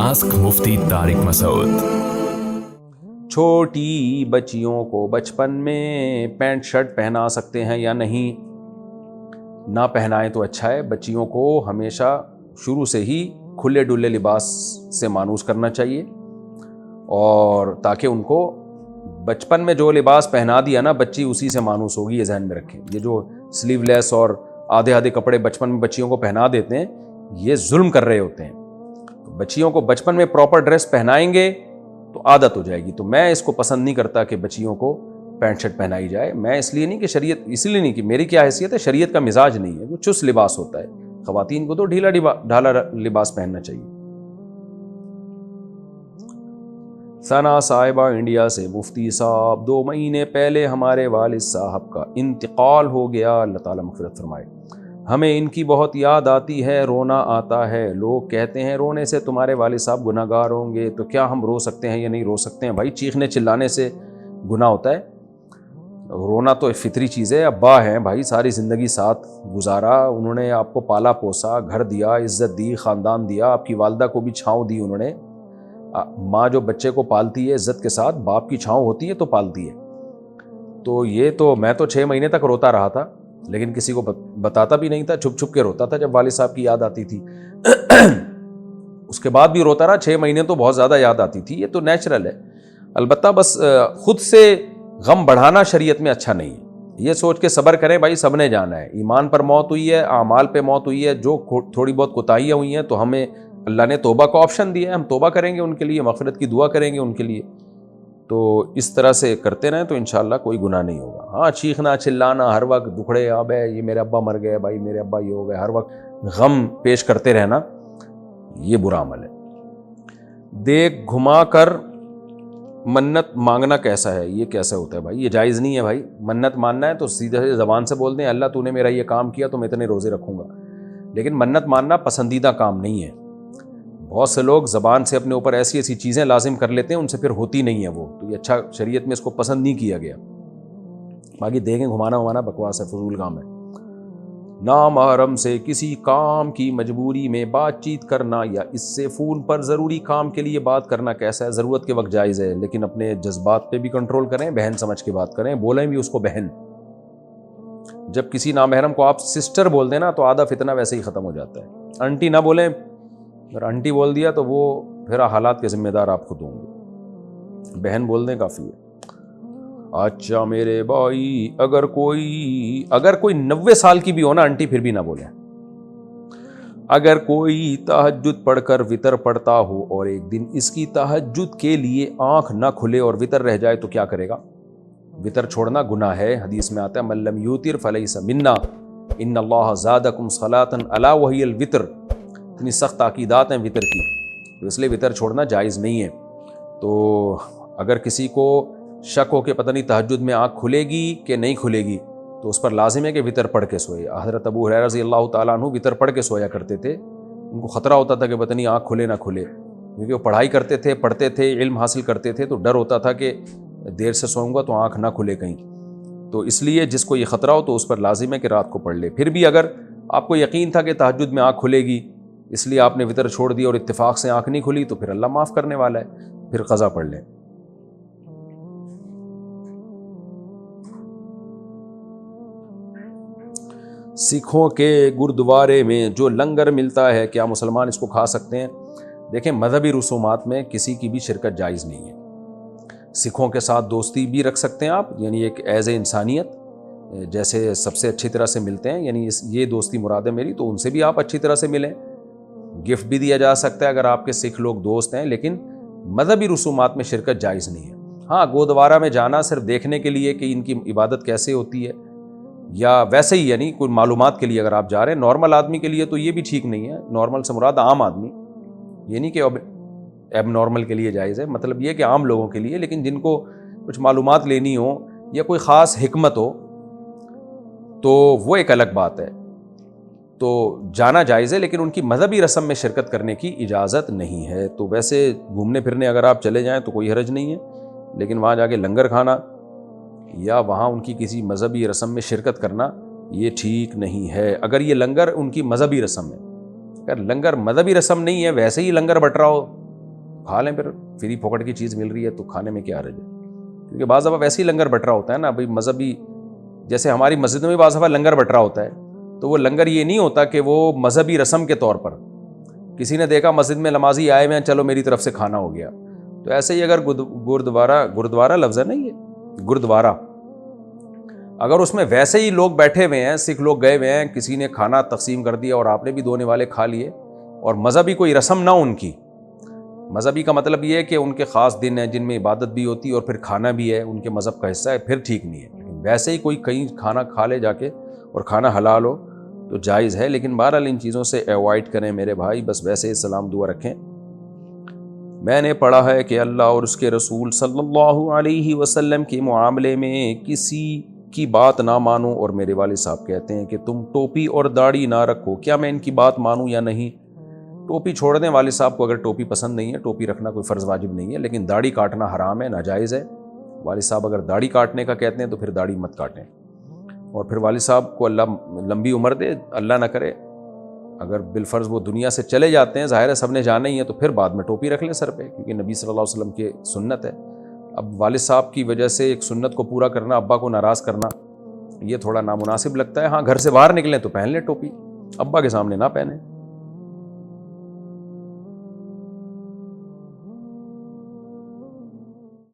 Ask मुफ्ती तारिक मसूद। छोटी बच्चियों को बचपन में पैंट शर्ट पहना सकते हैं या नहीं? ना पहनाएं तो अच्छा है। बच्चियों को हमेशा शुरू से ही खुले डुले लिबास से मानूस करना चाहिए, और ताकि उनको बचपन में जो लिबास पहना दिया ना, बच्ची उसी से मानूस होगी। ये ध्यान में रखें। ये जो स्लीवलेस और आधे आधे कपड़े बचपन में बच्चियों को पहना देते हैं, ये जुल्म कर रहे होते हैं। तो बच्चियों को बचपन में प्रॉपर ड्रेस पहनाएंगे तो आदत हो जाएगी। तो मैं इसको पसंद नहीं करता कि बच्चियों को पैंट शर्ट पहनाई जाए। मैं इसलिए नहीं कि शरीयत, इसलिए नहीं कि मेरी क्या हैसियत है, शरीयत का मिजाज नहीं है, वो चुस्त लिबास होता है। ख़वातीन को तो ढीला ढाला लिबास पहनना चाहिए। सना साहिबा इंडिया से, मुफ्ती साहब 2 महीने पहले हमारे वालिद साहब का इंतकाल हो गया, अल्लाह ताला मग़फ़िरत फरमाए। हमें इनकी बहुत याद आती है, रोना आता है। लोग कहते हैं रोने से तुम्हारे वालिद साहब गुनाहगार होंगे, तो क्या हम रो सकते हैं या नहीं रो सकते हैं? भाई, चीखने चिल्लाने से गुनाह होता है? रोना तो फितरी चीज़ है। अब्बा हैं भाई, सारी ज़िंदगी साथ गुजारा, उन्होंने आपको पाला पोसा, घर दिया, इज़्ज़त दी, ख़ानदान दिया, आपकी वालदा को भी छाँव दी उन्होंने। माँ जो बच्चे को पालती है इज़्ज़त के साथ, बाप की छाँव होती है तो पालती है। तो ये तो मैं तो 6 महीने तक रोता रहा था, लेकिन किसी को बताता भी नहीं था, छुप छुप के रोता था जब वालिद साहब की याद आती थी। उसके बाद भी रोता रहा। 6 महीने तो बहुत ज़्यादा याद आती थी, ये तो नेचुरल है। अलबत्ता बस खुद से गम बढ़ाना शरीयत में अच्छा नहीं है। ये सोच के सब्र करें भाई, सबने जाना है। ईमान पर मौत हुई है, आमाल पे मौत हुई है, जो थोड़ी बहुत कोताहियाँ हुई हैं तो हमें अल्लाह ने तौबा का ऑप्शन दिया है, हम तौबा करेंगे उनके लिए, मग़फ़िरत की दुआ करेंगे उनके लिए। तो इस तरह से करते रहें तो इंशाअल्लाह कोई गुनाह नहीं होगा। हाँ, चीखना चिल्लाना हर वक्त, दुखड़े अब है, ये मेरे अब्बा मर गए, भाई मेरे अब्बा ये हो गए, हर वक्त गम पेश करते रहना, ये बुरा अमल है। देख घुमा कर मन्नत मांगना कैसा है? ये कैसे होता है भाई? ये जायज़ नहीं है भाई। मन्नत मानना है तो सीधे ज़बान से बोल दें, अल्लाह तूने मेरा ये काम किया तो मैं इतने रोज़े रखूँगा। लेकिन मन्नत मानना पसंदीदा काम नहीं है। बहुत से लोग ज़बान से अपने ऊपर ऐसी ऐसी चीज़ें लाजिम कर लेते हैं, उनसे फिर होती नहीं है वो। तो ये अच्छा, शरीयत में इसको पसंद नहीं किया गया। बाकी देखें, घुमाना वमाना बकवास है, फजूल काम है। नामहरम से किसी काम की मजबूरी में बातचीत करना या इससे फ़ोन पर ज़रूरी काम के लिए बात करना कैसा है? ज़रूरत के वक्त जायज़ है, लेकिन अपने जज्बात पे भी कंट्रोल करें, बहन समझ के बात करें, बोलें भी उसको बहन। जब किसी नामहरम को आप सिस्टर बोल देना तो आधा फितना वैसे ही ख़त्म हो जाता है। आंटी ना बोलें, अगर आंटी बोल दिया तो वो फिर हालात के ज़िम्मेदार आप खुद होंगे। बहन बोल दें काफ़ी है। अच्छा मेरे भाई, अगर कोई 90 साल की भी हो ना आंटी, फिर भी ना बोले। अगर कोई तहज्जुद पढ़कर वितर पढ़ता हो और एक दिन इसकी तहज्जुद के लिए आंख ना खुले और वितर रह जाए तो क्या करेगा? वितर छोड़ना गुनाह है। हदीस में आता है, मल्लम यूतिर फलैसा मिन्ना इन्नल्लाह ज़ादकुम सलातन अला वहियल वितर। इतनी सख्त ताकीदात हैं वितर की, तो इसलिए वितर छोड़ना जायज़ नहीं है। तो अगर किसी को शक हो कि पता नहीं तहज्जुद में आँख खुलेगी कि नहीं खुलेगी, तो उस पर लाजिम है कि वितर पढ़ के सोए। हज़रत अबू हुरैरा रज़ियल्लाहु ताला अन्हु वितर पढ़ के सोया करते थे। उनको ख़तरा होता था कि पता नहीं आँख खुले ना खुले, क्योंकि वो पढ़ाई करते थे, पढ़ते थे, इल्म हासिल करते थे, तो डर होता था कि देर से सोऊंगा तो आँख ना खुले कहीं। तो इसलिए जिसको ये ख़तरा हो तो उस पर लाजिम है कि रात को पढ़ ले। फिर भी अगर आपको यकीन था कि तहज्जुद में आँख खुलेगी, इसलिए आपने वितर छोड़ दिया और इत्तेफाक से आँख नहीं खुली, तो फिर अल्लाह माफ़ करने वाला है, फिर क़ज़ा पढ़ लें। सिखों के गुरुद्वारे में जो लंगर मिलता है, क्या मुसलमान इसको खा सकते हैं? देखें, मजहबी रसूमात में किसी की भी शिरकत जायज़ नहीं है। सिखों के साथ दोस्ती भी रख सकते हैं आप, यानी एक एज़ ए इंसानियत, जैसे सबसे अच्छी तरह से मिलते हैं, यानी ये दोस्ती मुराद है मेरी, तो उनसे भी आप अच्छी तरह से मिलें। गिफ्ट भी दिया जा सकता है अगर आपके सिख लोग दोस्त हैं, लेकिन मजहबी रसूमात में शिरकत जायज़ नहीं है। हाँ, गुरुद्वारा में जाना सिर्फ देखने के लिए कि इनकी इबादत कैसे होती है, या वैसे ही यानी कोई मालूमात के लिए अगर आप जा रहे हैं, नॉर्मल आदमी के लिए तो ये भी ठीक नहीं है। नॉर्मल से मुराद आम आदमी, ये नहीं कि अब एब नॉर्मल के लिए जायज़ है, मतलब ये कि आम लोगों के लिए। लेकिन जिनको कुछ मालूमात लेनी हो या कोई ख़ास हिकमत हो तो वो एक अलग बात है, तो जाना जायज़ है, लेकिन उनकी मजहबी रस्म में शिरकत करने की इजाज़त नहीं है। तो वैसे घूमने फिरने अगर आप चले जाएँ तो कोई हरज नहीं है, लेकिन वहाँ जाके लंगर खाना या वहाँ उनकी किसी मजहबी रस्म में शिरकत करना ये ठीक नहीं है। अगर ये लंगर उनकी मजहबी रस्म है, अगर लंगर मजहबी रस्म नहीं है, वैसे ही लंगर बट रहा हो کھا لیں پھر، فری پھوکٹ کی چیز مل رہی ہے تو کھانے میں کیا حرج ہے. کیونکہ بعض دفعہ ویسے ہی لنگر بٹ رہا ہوتا ہے نا بھائی مذہبی، جیسے ہماری مسجد میں بعض دفعہ لنگر بٹ رہا ہوتا ہے تو وہ لنگر یہ نہیں ہوتا کہ وہ مذہبی رسم کے طور پر کسی نے دیکھا مسجد میں نمازی آئے ہوئے ہیں چلو میری طرف سے کھانا ہو گیا. تو ایسے ہی اگر گردوارہ لفظ ہے نا یہ گردوارہ، اگر اس میں ویسے ہی لوگ بیٹھے ہوئے ہیں، سکھ لوگ گئے ہوئے ہیں، کسی نے کھانا تقسیم کر دیا اور آپ نے بھی دونے والے کھا لیے، اور مذہبی کوئی رسم نہ ان کی، مذہبی کا مطلب یہ ہے کہ ان کے خاص دن ہیں جن میں عبادت بھی ہوتی ہے اور پھر کھانا بھی ہے، ان کے مذہب کا حصہ ہے، پھر ٹھیک نہیں ہے. لیکن ویسے ہی کوئی کہیں کھانا کھا لے جا کے اور کھانا حلال ہو تو جائز ہے. لیکن بہرحال ان چیزوں سے ایوائڈ کریں میرے بھائی، بس ویسے ہی سلام دعا رکھیں. میں نے پڑھا ہے کہ اللہ اور اس کے رسول صلی اللہ علیہ وسلم کے معاملے میں کسی کی بات نہ مانو، اور میرے والد صاحب کہتے ہیں کہ تم ٹوپی اور داڑھی نہ رکھو، کیا میں ان کی بات مانوں یا نہیں؟ ٹوپی چھوڑ دیں، والد صاحب کو اگر ٹوپی پسند نہیں ہے، ٹوپی رکھنا کوئی فرض واجب نہیں ہے، لیکن داڑھی کاٹنا حرام ہے، ناجائز ہے. والد صاحب اگر داڑھی کاٹنے کا کہتے ہیں تو پھر داڑھی مت کاٹیں. اور پھر والد صاحب کو اللہ لمبی عمر دے، اللہ نہ کرے اگر بالفرض وہ دنیا سے چلے جاتے ہیں، ظاہر ہے سب نے جانا ہی ہے، تو پھر بعد میں ٹوپی رکھ لیں سر پہ، کیونکہ نبی صلی اللہ علیہ وسلم کی سنت ہے. اب والد صاحب کی وجہ سے ایک سنت کو پورا کرنا، ابا کو ناراض کرنا، یہ تھوڑا نامناسب لگتا ہے. ہاں گھر سے باہر نکلیں تو پہن لیں ٹوپی، ابا کے سامنے نہ پہنیں.